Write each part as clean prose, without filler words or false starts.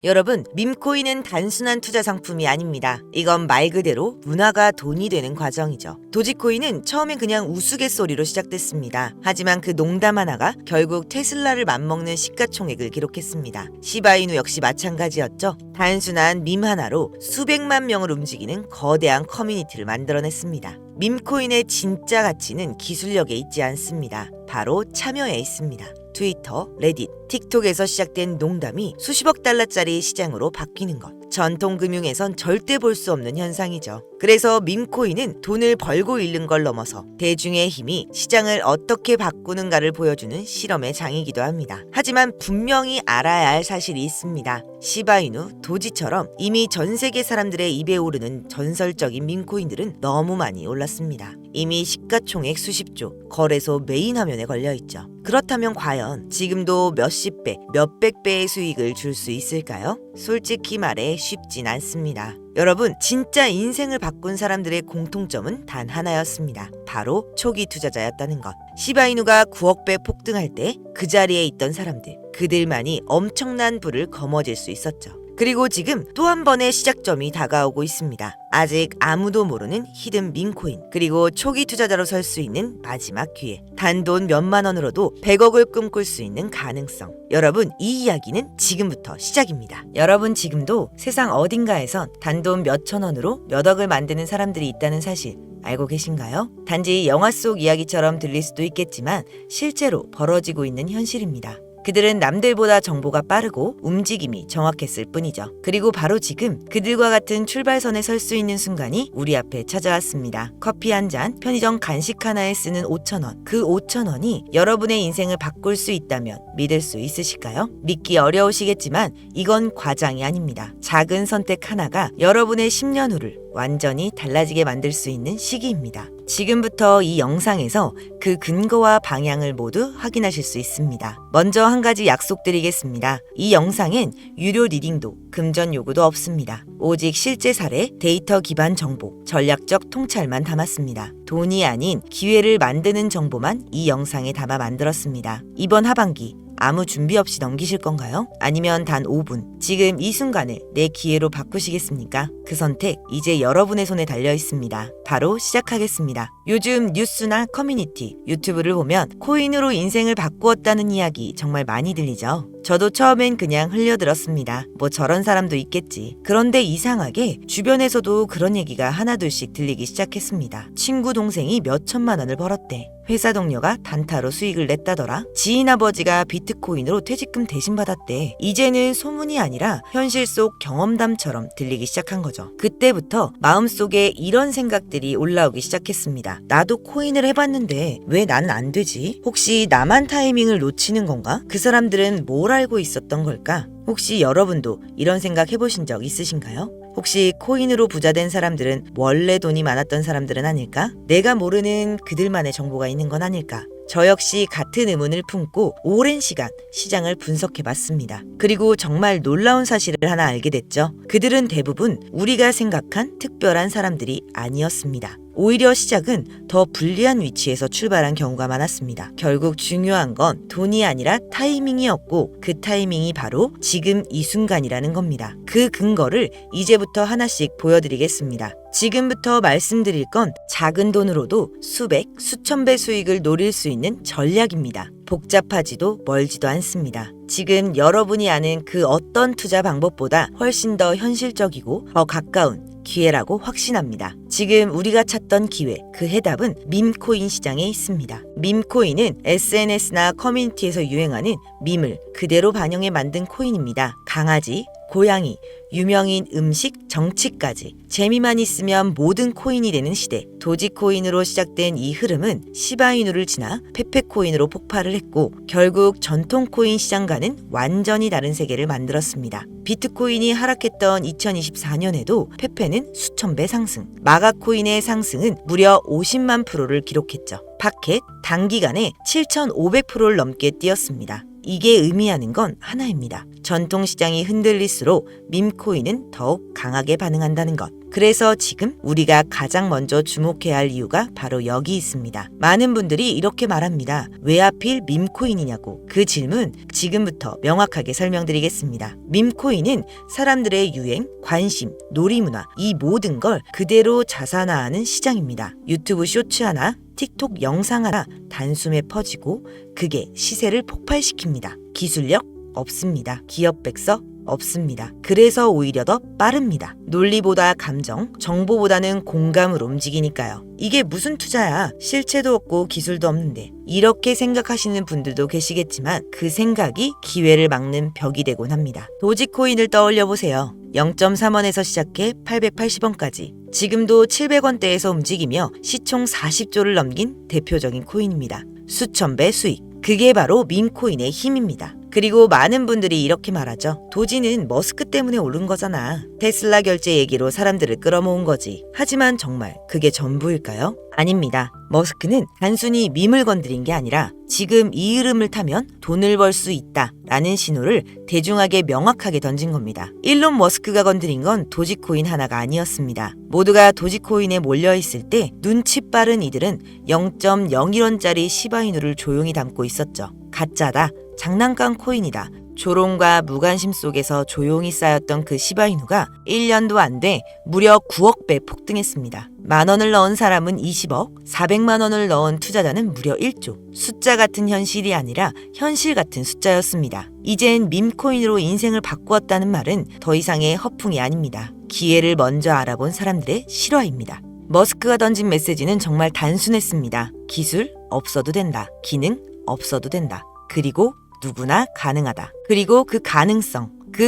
여러분, 밈코인은 단순한 투자 상품이 아닙니다. 이건 말 그대로 문화가 돈이 되는 과정이죠. 도지코인은 처음엔 그냥 우스갯소리로 시작됐습니다. 하지만 그 농담 하나가 결국 테슬라를 맞먹는 시가총액을 기록했습니다. 시바이누 역시 마찬가지였죠. 단순한 밈 하나로 수백만 명을 움직이는 거대한 커뮤니티를 만들어냈습니다. 밈코인의 진짜 가치는 기술력에 있지 않습니다. 바로 참여에 있습니다. 트위터, 레딧, 틱톡에서 시작된 농담이 수십억 달러짜리 시장으로 바뀌는 것. 전통 금융에선 절대 볼 수 없는 현상이죠. 그래서 밈코인은 돈을 벌고 잃는 걸 넘어서 대중의 힘이 시장을 어떻게 바꾸는가를 보여주는 실험의 장이기도 합니다. 하지만 분명히 알아야 할 사실이 있습니다. 시바이누, 도지처럼 이미 전 세계 사람들의 입에 오르는 전설적인 밈코인들은 너무 많이 올랐습니다. 이미 시가총액 수십조, 거래소 메인 화면에 걸려있죠. 그렇다면 과연 지금도 몇십 배, 몇백 배의 수익을 줄 수 있을까요? 솔직히 말해 쉽진 않습니다. 여러분, 진짜 인생을 바꾼 사람들의 공통점은 단 하나였습니다. 바로 초기 투자자였다는 것. 시바이누가 9억 배 폭등할 때 그 자리에 있던 사람들, 그들만이 엄청난 부를 거머쥘 수 있었죠. 그리고 지금 또 한 번의 시작점이 다가오고 있습니다. 아직 아무도 모르는 히든 밈코인, 그리고 초기 투자자로 설 수 있는 마지막 기회. 단돈 몇만 원으로도 100억을 꿈꿀 수 있는 가능성. 여러분, 이 이야기는 지금부터 시작입니다. 여러분, 지금도 세상 어딘가에선 단돈 몇천 원으로 몇 억을 만드는 사람들이 있다는 사실 알고 계신가요? 단지 영화 속 이야기처럼 들릴 수도 있겠지만 실제로 벌어지고 있는 현실입니다. 그들은 남들보다 정보가 빠르고 움직임이 정확했을 뿐이죠. 그리고 바로 지금 그들과 같은 출발선에 설 수 있는 순간이 우리 앞에 찾아왔습니다. 커피 한 잔, 편의점 간식 하나에 쓰는 5,000원. 그 5,000원이 여러분의 인생을 바꿀 수 있다면 믿을 수 있으실까요? 믿기 어려우시겠지만 이건 과장이 아닙니다. 작은 선택 하나가 여러분의 10년 후를 완전히 달라지게 만들 수 있는 시기입니다. 지금부터 이 영상에서 그 근거와 방향을 모두 확인하실 수 있습니다. 먼저 한 가지 약속드리겠습니다. 이 영상엔 유료 리딩도 금전 요구도 없습니다. 오직 실제 사례, 데이터 기반 정보, 전략적 통찰만 담았습니다. 돈이 아닌 기회를 만드는 정보만 이 영상에 담아 만들었습니다. 이번 하반기 아무 준비 없이 넘기실 건가요? 아니면 단 5분, 지금 이 순간을 내 기회로 바꾸시겠습니까? 그 선택 이제 여러분의 손에 달려 있습니다. 바로 시작하겠습니다. 요즘 뉴스나 커뮤니티, 유튜브를 보면 코인으로 인생을 바꾸었다는 이야기 정말 많이 들리죠? 저도 처음엔 그냥 흘려들었습니다. 뭐 저런 사람도 있겠지. 그런데 이상하게 주변에서도 그런 얘기가 하나둘씩 들리기 시작했습니다. 친구 동생이 몇 천만 원을 벌었대. 회사 동료가 단타로 수익을 냈다더라. 지인 아버지가 비트코인으로 퇴직금 대신 받았대. 이제는 소문이 아니라 현실 속 경험담처럼 들리기 시작한 거죠. 그때부터 마음속에 이런 생각들이 올라오기 시작했습니다. 나도 코인을 해봤는데 왜 나는 안 되지? 혹시 나만 타이밍을 놓치는 건가? 그 사람들은 뭘 알고 있었던 걸까? 혹시 여러분도 이런 생각 해보신 적 있으신가요? 혹시 코인으로 부자된 사람들은 원래 돈이 많았던 사람들은 아닐까? 내가 모르는 그들만의 정보가 있는 건 아닐까? 저 역시 같은 의문을 품고 오랜 시간 시장을 분석해봤습니다. 그리고 정말 놀라운 사실을 하나 알게 됐죠. 그들은 대부분 우리가 생각한 특별한 사람들이 아니었습니다. 오히려 시작은 더 불리한 위치에서 출발한 경우가 많았습니다. 결국 중요한 건 돈이 아니라 타이밍이었고 그 타이밍이 바로 지금 이 순간이라는 겁니다. 그 근거를 이제부터 하나씩 보여드리겠습니다. 지금부터 말씀드릴 건 작은 돈으로도 수백, 수천 배 수익을 노릴 수 있는 전략입니다. 복잡하지도 멀지도 않습니다. 지금 여러분이 아는 그 어떤 투자 방법보다 훨씬 더 현실적이고 더 가까운 기회라고 확신합니다. 지금 우리가 찾던 기회, 그 해답은 밈코인 시장에 있습니다. 밈코인은 SNS나 커뮤니티에서 유행하는 밈을 그대로 반영해 만든 코인입니다. 강아지, 고양이, 유명인 음식, 정치까지 재미만 있으면 모든 코인이 되는 시대. 도지코인으로 시작된 이 흐름은 시바이누를 지나 페페코인으로 폭발을 했고 결국 전통 코인 시장과는 완전히 다른 세계를 만들었습니다. 비트코인이 하락했던 2024년에도 페페는 수천 배 상승, 마가코인의 상승은 무려 50만 프로를 기록했죠. 파켓 단기간에 7,500%를 넘게 뛰었습니다. 이게 의미하는 건 하나입니다. 전통시장이 흔들릴수록 밈코인은 더욱 강하게 반응한다는 것. 그래서 지금 우리가 가장 먼저 주목해야 할 이유가 바로 여기 있습니다. 많은 분들이 이렇게 말합니다. 왜 하필 밈코인이냐고. 그 질문 지금부터 명확하게 설명드리겠습니다. 밈코인은 사람들의 유행, 관심, 놀이문화 이 모든 걸 그대로 자산화하는 시장입니다. 유튜브 쇼츠 하나, 틱톡 영상 하나 단숨에 퍼지고 그게 시세를 폭발시킵니다. 기술력 없습니다. 기업 백서 없습니다. 그래서 오히려 더 빠릅니다. 논리보다 감정, 정보보다는 공감으로 움직이니까요. 이게 무슨 투자야? 실체도 없고 기술도 없는데. 이렇게 생각하시는 분들도 계시겠지만 그 생각이 기회를 막는 벽이 되곤 합니다. 도지코인을 떠올려 보세요. 0.3원에서 시작해 880원까지. 지금도 700원대에서 움직이며 시총 40조를 넘긴 대표적인 코인입니다. 수천 배 수익. 그게 바로 밈코인의 힘입니다. 그리고 많은 분들이 이렇게 말하죠. 도지는 머스크 때문에 오른 거잖아. 테슬라 결제 얘기로 사람들을 끌어모은 거지. 하지만 정말 그게 전부일까요? 아닙니다. 머스크는 단순히 밈을 건드린 게 아니라 지금 이 흐름을 타면 돈을 벌 수 있다 라는 신호를 대중에게 명확하게 던진 겁니다. 일론 머스크가 건드린 건 도지코인 하나가 아니었습니다. 모두가 도지코인에 몰려있을 때 눈치 빠른 이들은 0.01원짜리 시바이누를 조용히 담고 있었죠. 가짜다. 장난감 코인이다. 조롱과 무관심 속에서 조용히 쌓였던 그 시바이누가 1년도 안 돼 무려 9억 배 폭등했습니다. 10,000원을 넣은 사람은 20억, 400만 원을 넣은 투자자는 무려 1조. 숫자 같은 현실이 아니라 현실 같은 숫자였습니다. 이젠 밈코인으로 인생을 바꾸었다는 말은 더 이상의 허풍이 아닙니다. 기회를 먼저 알아본 사람들의 실화입니다. 머스크가 던진 메시지는 정말 단순했습니다. 기술 없어도 된다. 기능 없어도 된다. 그리고 누구나 가능하다. 그리고 그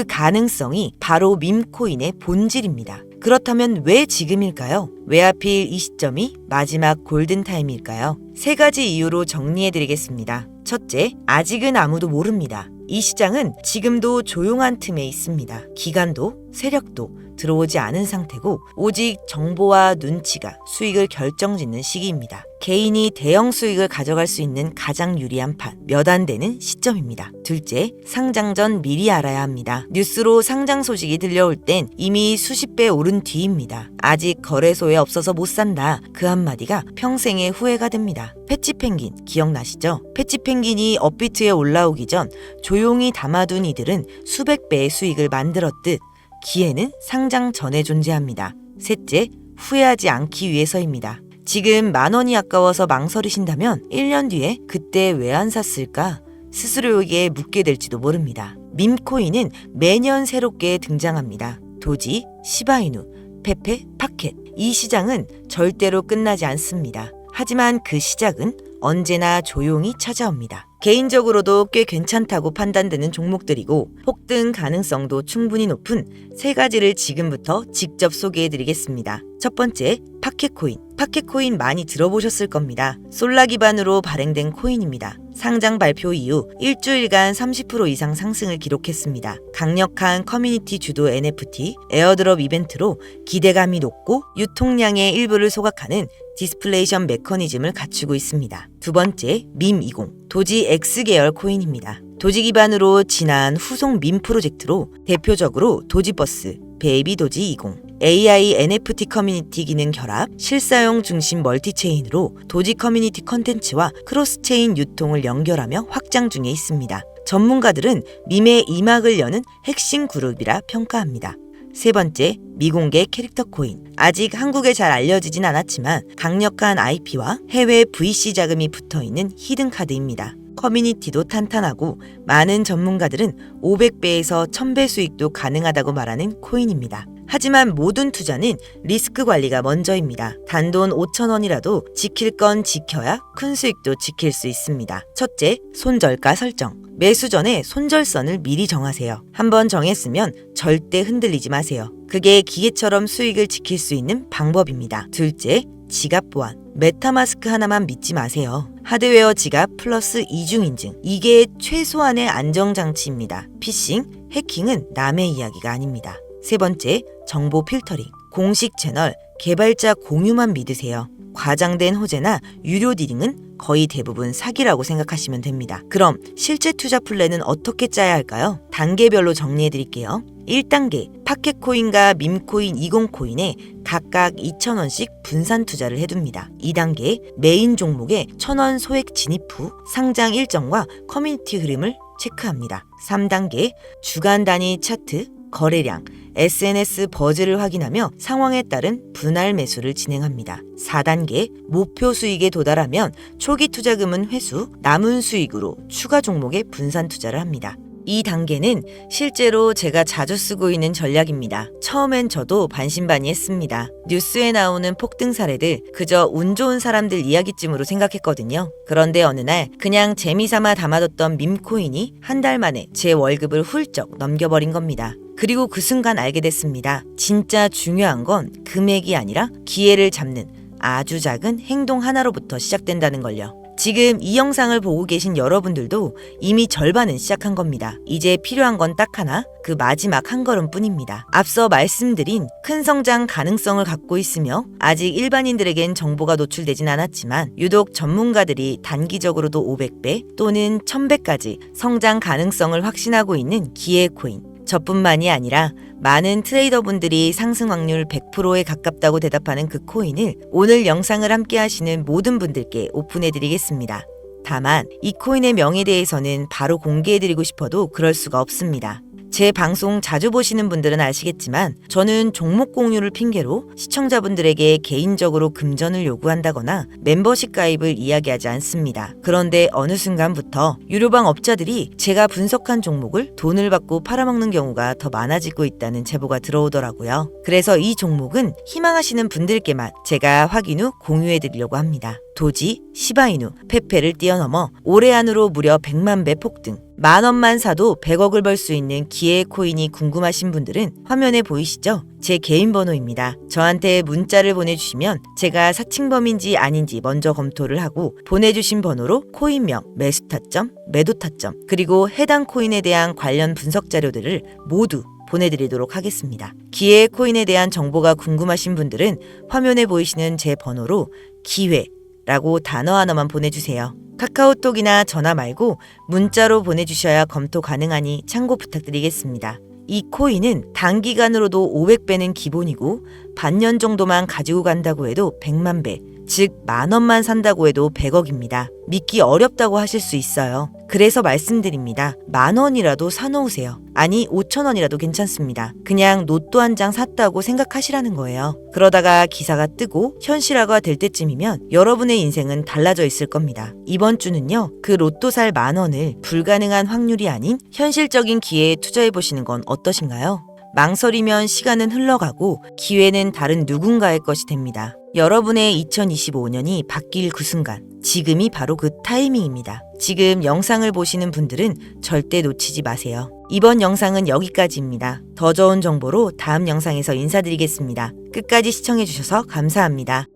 가능성이 바로 밈코인의 본질입니다. 그렇다면 왜 지금일까요? 왜 하필 이 시점이 마지막 골든타임일까요? 3가지 이유로 정리해드리겠습니다. 첫째, 아직은 아무도 모릅니다. 이 시장은 지금도 조용한 틈에 있습니다. 기관도 세력도 들어오지 않은 상태고 오직 정보와 눈치가 수익을 결정짓는 시기입니다. 개인이 대형 수익을 가져갈 수 있는 가장 유리한 판, 몇 안 되는 시점입니다. 둘째, 상장 전 미리 알아야 합니다. 뉴스로 상장 소식이 들려올 땐 이미 수십 배 오른 뒤입니다. 아직 거래소에 없어서 못 산다. 그 한마디가 평생의 후회가 됩니다. 패치펭귄 기억나시죠? 패치펭귄이 업비트에 올라오기 전 조용히 담아둔 이들은 수백 배의 수익을 만들었듯 기회는 상장 전에 존재합니다. 셋째, 후회하지 않기 위해서입니다. 지금 10,000원이 아까워서 망설이신다면 1년 뒤에 그때 왜 안 샀을까? 스스로에게 묻게 될지도 모릅니다. 밈코인은 매년 새롭게 등장합니다. 도지, 시바이누, 페페, 파켓. 이 시장은 절대로 끝나지 않습니다. 하지만 그 시작은 언제나 조용히 찾아옵니다. 개인적으로도 꽤 괜찮다고 판단되는 종목들이고 폭등 가능성도 충분히 높은 3가지를 지금부터 직접 소개해드리겠습니다. 첫 번째, 파켓코인. 파켓코인 많이 들어보셨을 겁니다. 솔라 기반으로 발행된 코인입니다. 상장 발표 이후 일주일간 30% 이상 상승을 기록했습니다. 강력한 커뮤니티 주도 NFT, 에어드롭 이벤트로 기대감이 높고 유통량의 일부를 소각하는 디스플레이션 메커니즘을 갖추고 있습니다. 두 번째, 밈20. 도지 X계열 코인입니다. 도지 기반으로 진화한 후속 밈 프로젝트로 대표적으로 도지버스, 베이비 도지 20, AI NFT 커뮤니티 기능 결합, 실사용 중심 멀티체인으로 도지 커뮤니티 컨텐츠와 크로스체인 유통을 연결하며 확장 중에 있습니다. 전문가들은 밈의 이막을 여는 핵심 그룹이라 평가합니다. 세 번째, 미공개 캐릭터 코인. 아직 한국에 잘 알려지진 않았지만 강력한 IP와 해외 VC 자금이 붙어있는 히든카드입니다. 커뮤니티도 탄탄하고 많은 전문가들은 500배에서 1000배 수익도 가능하다고 말하는 코인입니다. 하지만 모든 투자는 리스크 관리가 먼저입니다. 단돈 5,000원이라도 지킬 건 지켜야 큰 수익도 지킬 수 있습니다. 첫째, 손절가 설정. 매수 전에 손절선을 미리 정하세요. 한번 정했으면 절대 흔들리지 마세요. 그게 기계처럼 수익을 지킬 수 있는 방법입니다. 둘째, 지갑 보안. 메타마스크 하나만 믿지 마세요. 하드웨어 지갑 플러스 이중인증. 이게 최소한의 안정장치입니다. 피싱, 해킹은 남의 이야기가 아닙니다. 세 번째, 정보 필터링. 공식 채널, 개발자 공유만 믿으세요. 과장된 호재나 유료 딜링은 거의 대부분 사기라고 생각하시면 됩니다. 그럼 실제 투자 플랜은 어떻게 짜야 할까요? 단계별로 정리해 드릴게요. 1단계 파켓코인과 밈코인 20코인에 각각 2,000원씩 분산 투자를 해둡니다. 2단계 메인 종목에 1,000원 소액 진입 후 상장 일정과 커뮤니티 흐름을 체크합니다. 3단계 주간 단위 차트, 거래량, SNS 버즈를 확인하며 상황에 따른 분할 매수를 진행합니다. 4단계 목표 수익에 도달하면 초기 투자금은 회수, 남은 수익으로 추가 종목에 분산 투자를 합니다. 이 단계는 실제로 제가 자주 쓰고 있는 전략입니다. 처음엔 저도 반신반의했습니다. 뉴스에 나오는 폭등 사례들 그저 운 좋은 사람들 이야기쯤으로 생각했거든요. 그런데 어느 날 그냥 재미삼아 담아뒀던 밈코인이 한 달 만에 제 월급을 훌쩍 넘겨버린 겁니다. 그리고 그 순간 알게 됐습니다. 진짜 중요한 건 금액이 아니라 기회를 잡는 아주 작은 행동 하나로부터 시작된다는 걸요. 지금 이 영상을 보고 계신 여러분들도 이미 절반은 시작한 겁니다. 이제 필요한 건 딱 하나, 그 마지막 한 걸음뿐입니다. 앞서 말씀드린 큰 성장 가능성을 갖고 있으며 아직 일반인들에겐 정보가 노출되진 않았지만 유독 전문가들이 단기적으로도 500배 또는 1000배까지 성장 가능성을 확신하고 있는 기회코인, 저뿐만이 아니라 많은 트레이더분들이 상승 확률 100%에 가깝다고 대답하는 그 코인을 오늘 영상을 함께 하시는 모든 분들께 오픈해드리겠습니다. 다만 이 코인의 명에 대해서는 바로 공개해드리고 싶어도 그럴 수가 없습니다. 제 방송 자주 보시는 분들은 아시겠지만 저는 종목 공유를 핑계로 시청자분들에게 개인적으로 금전을 요구한다거나 멤버십 가입을 이야기하지 않습니다. 그런데 어느 순간부터 유료방 업자들이 제가 분석한 종목을 돈을 받고 팔아먹는 경우가 더 많아지고 있다는 제보가 들어오더라고요. 그래서 이 종목은 희망하시는 분들께만 제가 확인 후 공유해드리려고 합니다. 도지, 시바이누, 페페를 뛰어넘어 올해 안으로 무려 100만 배 폭등, 10,000원만 사도 100억을 벌 수 있는 기회 코인이 궁금하신 분들은 화면에 보이시죠? 제 개인 번호입니다. 저한테 문자를 보내주시면 제가 사칭범인지 아닌지 먼저 검토를 하고 보내주신 번호로 코인명, 매수 타점, 매도 타점, 그리고 해당 코인에 대한 관련 분석 자료들을 모두 보내드리도록 하겠습니다. 기회 코인에 대한 정보가 궁금하신 분들은 화면에 보이시는 제 번호로 기회라고 단어 하나만 보내주세요. 카카오톡이나 전화 말고 문자로 보내주셔야 검토 가능하니 참고 부탁드리겠습니다. 이 코인은 단기간으로도 500배는 기본이고 반년 정도만 가지고 간다고 해도 100만 배, 즉 10,000원만 산다고 해도 100억입니다. 믿기 어렵다고 하실 수 있어요. 그래서 말씀드립니다. 10,000원이라도 사놓으세요. 아니 5,000원이라도 괜찮습니다. 그냥 로또 한 장 샀다고 생각하시라는 거예요. 그러다가 기사가 뜨고 현실화가 될 때쯤이면 여러분의 인생은 달라져 있을 겁니다. 이번 주는요. 그 로또 살 10,000원을 불가능한 확률이 아닌 현실적인 기회에 투자해보시는 건 어떠신가요? 망설이면 시간은 흘러가고 기회는 다른 누군가의 것이 됩니다. 여러분의 2025년이 바뀔 그 순간, 지금이 바로 그 타이밍입니다. 지금 영상을 보시는 분들은 절대 놓치지 마세요. 이번 영상은 여기까지입니다. 더 좋은 정보로 다음 영상에서 인사드리겠습니다. 끝까지 시청해주셔서 감사합니다.